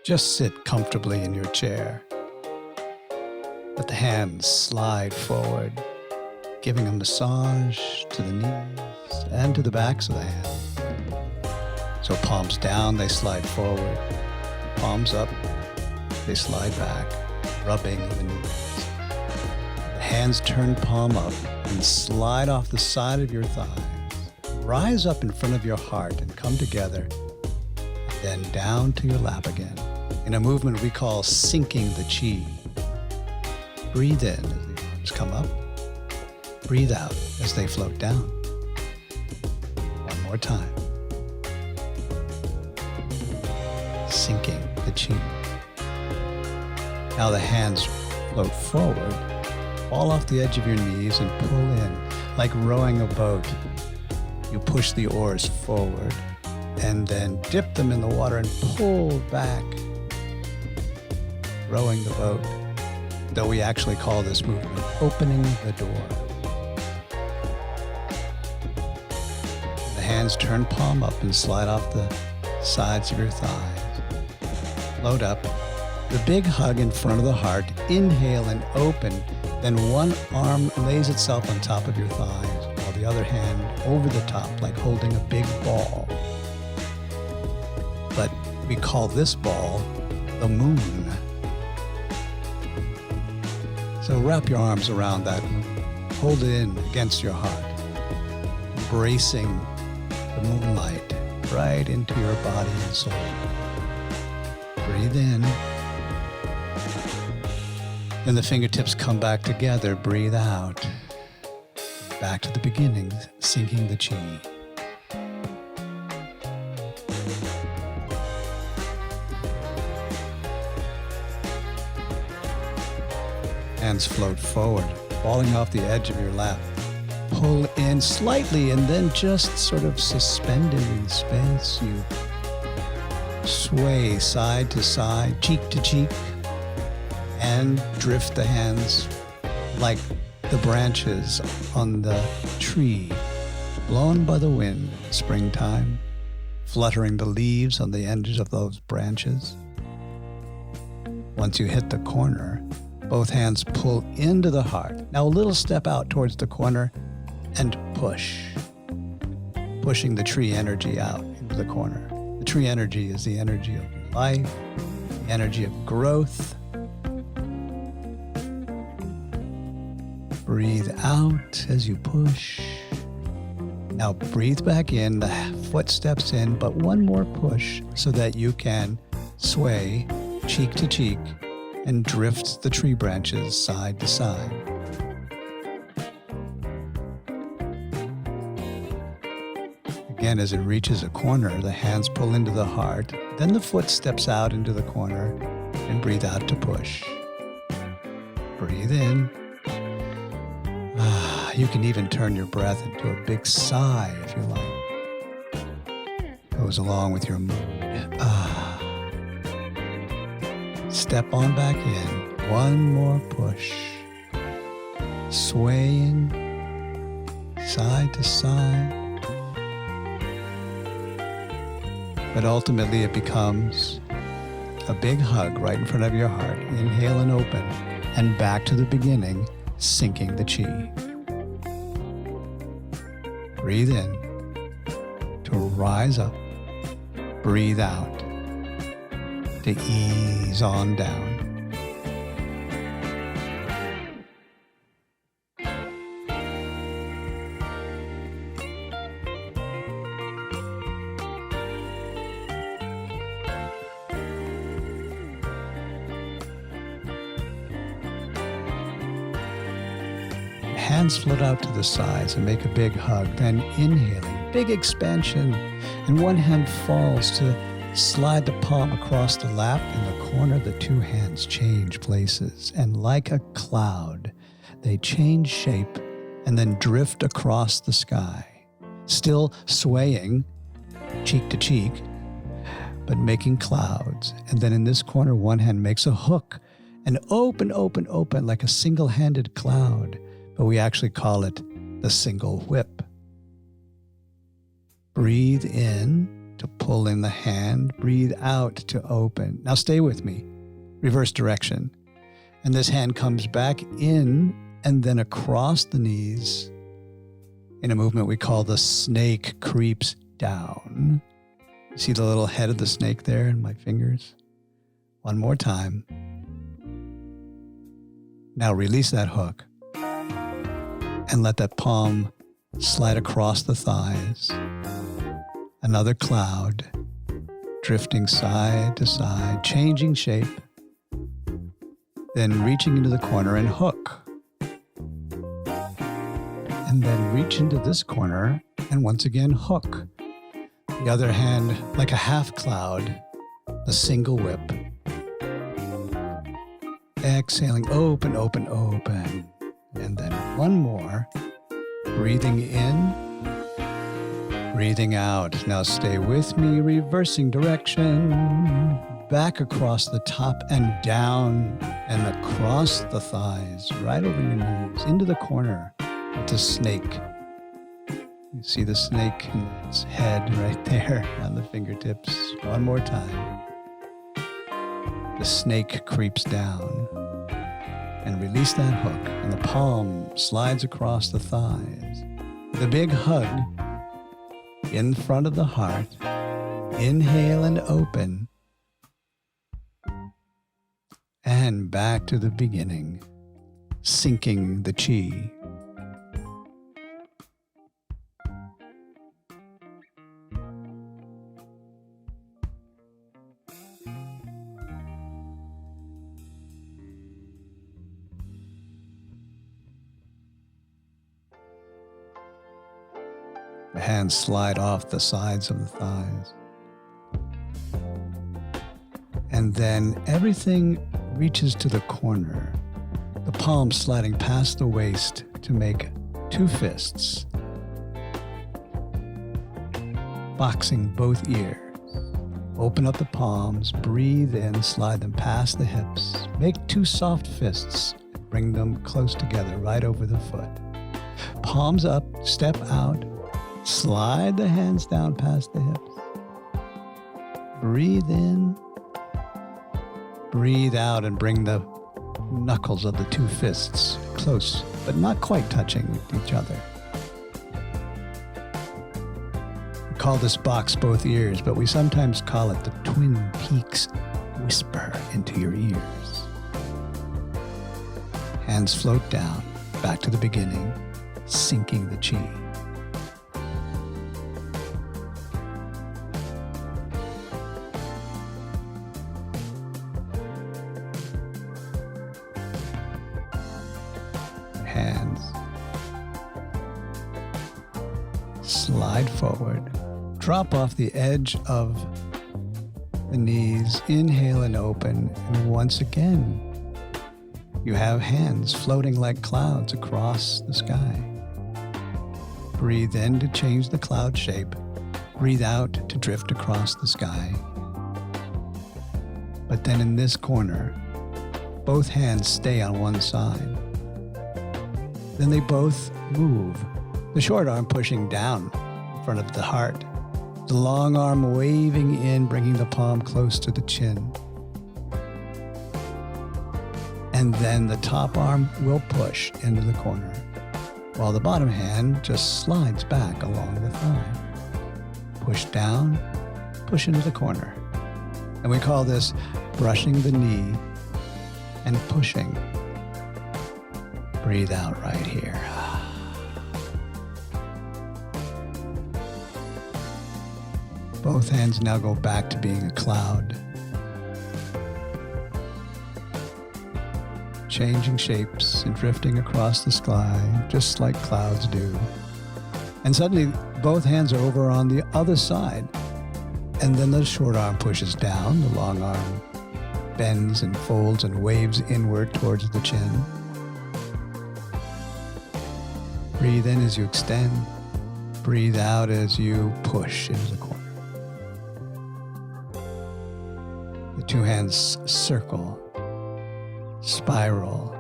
Just sit comfortably in your chair. Let the hands slide forward, giving a massage to the knees and to the backs of the hands. So palms down, they slide forward. Palms up, they slide back, rubbing the knees. The hands turn palm up and slide off the side of your thighs. Rise up in front of your heart and come together, and then down to your lap again. In a movement we call sinking the chi. Breathe in as the arms come up. Breathe out as they float down. One more time. Sinking the chi. Now the hands float forward, fall off the edge of your knees and pull in. Like rowing a boat, you push the oars forward and then dip them in the water and pull back, rowing the boat. Though we actually call this movement opening the door. The hands turn palm up and slide off the sides of your thighs. Load up. The big hug in front of the heart. Inhale and open. Then one arm lays itself on top of your thighs, while the other hand over the top, like holding a big ball. But we call this ball the moon. So wrap your arms around that moon. Hold it in against your heart, embracing the moonlight right into your body and soul. Breathe in. Then the fingertips come back together. Breathe out. Back to the beginning, sinking the chi. Hands float forward, falling off the edge of your lap. Pull in slightly and then just sort of suspended in space. You sway side to side, cheek to cheek, and drift the hands like the branches on the tree, blown by the wind in springtime, fluttering the leaves on the edges of those branches. Once you hit the corner, both hands pull into the heart. Now a little step out towards the corner and push, pushing the tree energy out into the corner. The tree energy is the energy of life, the energy of growth. Breathe out as you push. Now breathe back in, the foot steps in, but one more push so that you can sway cheek to cheek and drift the tree branches side to side. Again, as it reaches a corner, the hands pull into the heart, then the foot steps out into the corner, and breathe out to push. Breathe in. You can even turn your breath into a big sigh if you like. Goes along with your mood. Step on back in. One more push. Swaying side to side. But ultimately it becomes a big hug right in front of your heart. Inhale and open. And back to the beginning, sinking the chi. Breathe in to rise up. Breathe out to ease on down. Hands float out to the sides and make a big hug. Then inhaling, big expansion. And one hand falls to slide the palm across the lap. In the corner, the two hands change places. And like a cloud, they change shape and then drift across the sky. Still swaying cheek to cheek, but making clouds. And then in this corner, one hand makes a hook and open like a single-handed cloud. But we actually call it the single whip. Breathe in to pull in the hand. Breathe out to open. Now stay with me. Reverse direction. And this hand comes back in and then across the knees in a movement we call the snake creeps down. See the little head of the snake there in my fingers? One more time. Now release that hook and let that palm slide across the thighs. Another cloud, drifting side to side, changing shape, then reaching into the corner and hook. And then reach into this corner and once again hook. The other hand like a half cloud, a single whip. Exhaling, open, open, open. And then one more. Breathing in, breathing out. Now stay with me, reversing direction. Back across the top and down and across the thighs, right over your knees, into the corner with the snake. You see the snake and its head right there on the fingertips. One more time. The snake creeps down. And release that hook, and the palm slides across the thighs. The big hug in front of the heart. Inhale and open. And back to the beginning, sinking the chi. The hands slide off the sides of the thighs. And then everything reaches to the corner, the palms sliding past the waist to make two fists, boxing both ears. Open up the palms, breathe in, slide them past the hips. Make two soft fists, bring them close together right over the foot. Palms up, step out. Slide the hands down past the hips. Breathe in. Breathe out and bring the knuckles of the two fists close, but not quite touching each other. We call this box both ears, but we sometimes call it the Twin Peaks whisper into your ears. Hands float down, back to the beginning, sinking the chi. Hands slide forward, drop off the edge of the knees, inhale and open, and once again you have hands floating like clouds across the sky. Breathe in to change the cloud shape, breathe out to drift across the sky. But then in this corner, both hands stay on one side. Then they both move, the short arm pushing down in front of the heart, the long arm waving in, bringing the palm close to the chin. And then the top arm will push into the corner, while the bottom hand just slides back along the thigh. Push down, push into the corner. And we call this brushing the knee and pushing. Breathe out right here. Both hands now go back to being a cloud. Changing shapes and drifting across the sky, just like clouds do. And suddenly, both hands are over on the other side. And then the short arm pushes down, the long arm bends and folds and waves inward towards the chin. Breathe in as you extend. Breathe out as you push into the corner. The two hands circle, spiral,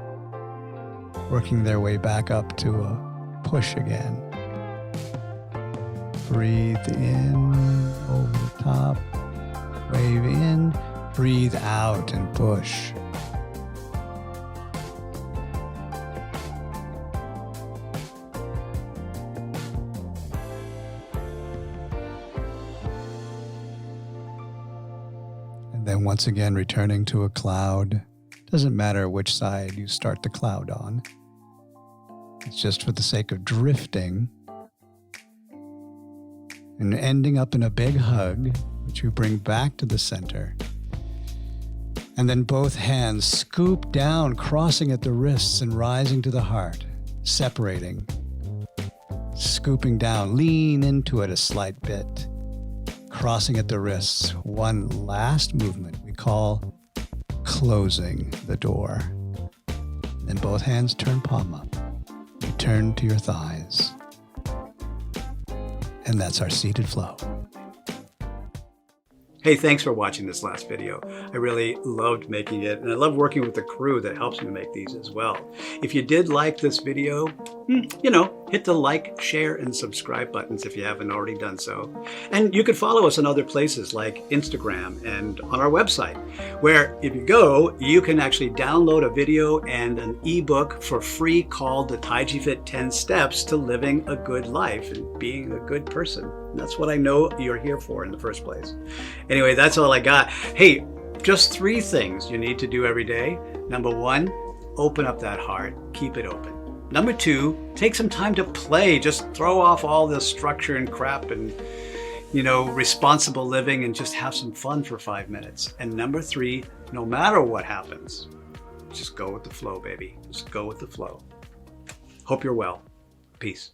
working their way back up to a push again. Breathe in over the top. Wave in. Breathe out and push. And then once again, returning to a cloud. Doesn't matter which side you start the cloud on. It's just for the sake of drifting and ending up in a big hug, which you bring back to the center. And then both hands scoop down, crossing at the wrists and rising to the heart, separating, scooping down, lean into it a slight bit, crossing at the wrists. One last movement we call closing the door. Then both hands turn palm up. Return to your thighs. And that's our seated flow. Hey, thanks for watching this last video. I really loved making it, and I love working with the crew that helps me make these as well. If you did like this video, hit the like, share, and subscribe buttons if you haven't already done so. And you can follow us on other places like Instagram and on our website, where if you go, you can actually download a video and an ebook for free called The Taiji Fit 10 Steps to Living a Good Life and Being a Good Person. And that's what I know you're here for in the first place. Anyway, that's all I got. Hey, just 3 things you need to do every day. Number 1, open up that heart. Keep it open. Number 2, take some time to play. Just throw off all the structure and crap and, responsible living and just have some fun for 5 minutes. And number 3, no matter what happens, just go with the flow, baby. Just go with the flow. Hope you're well. Peace.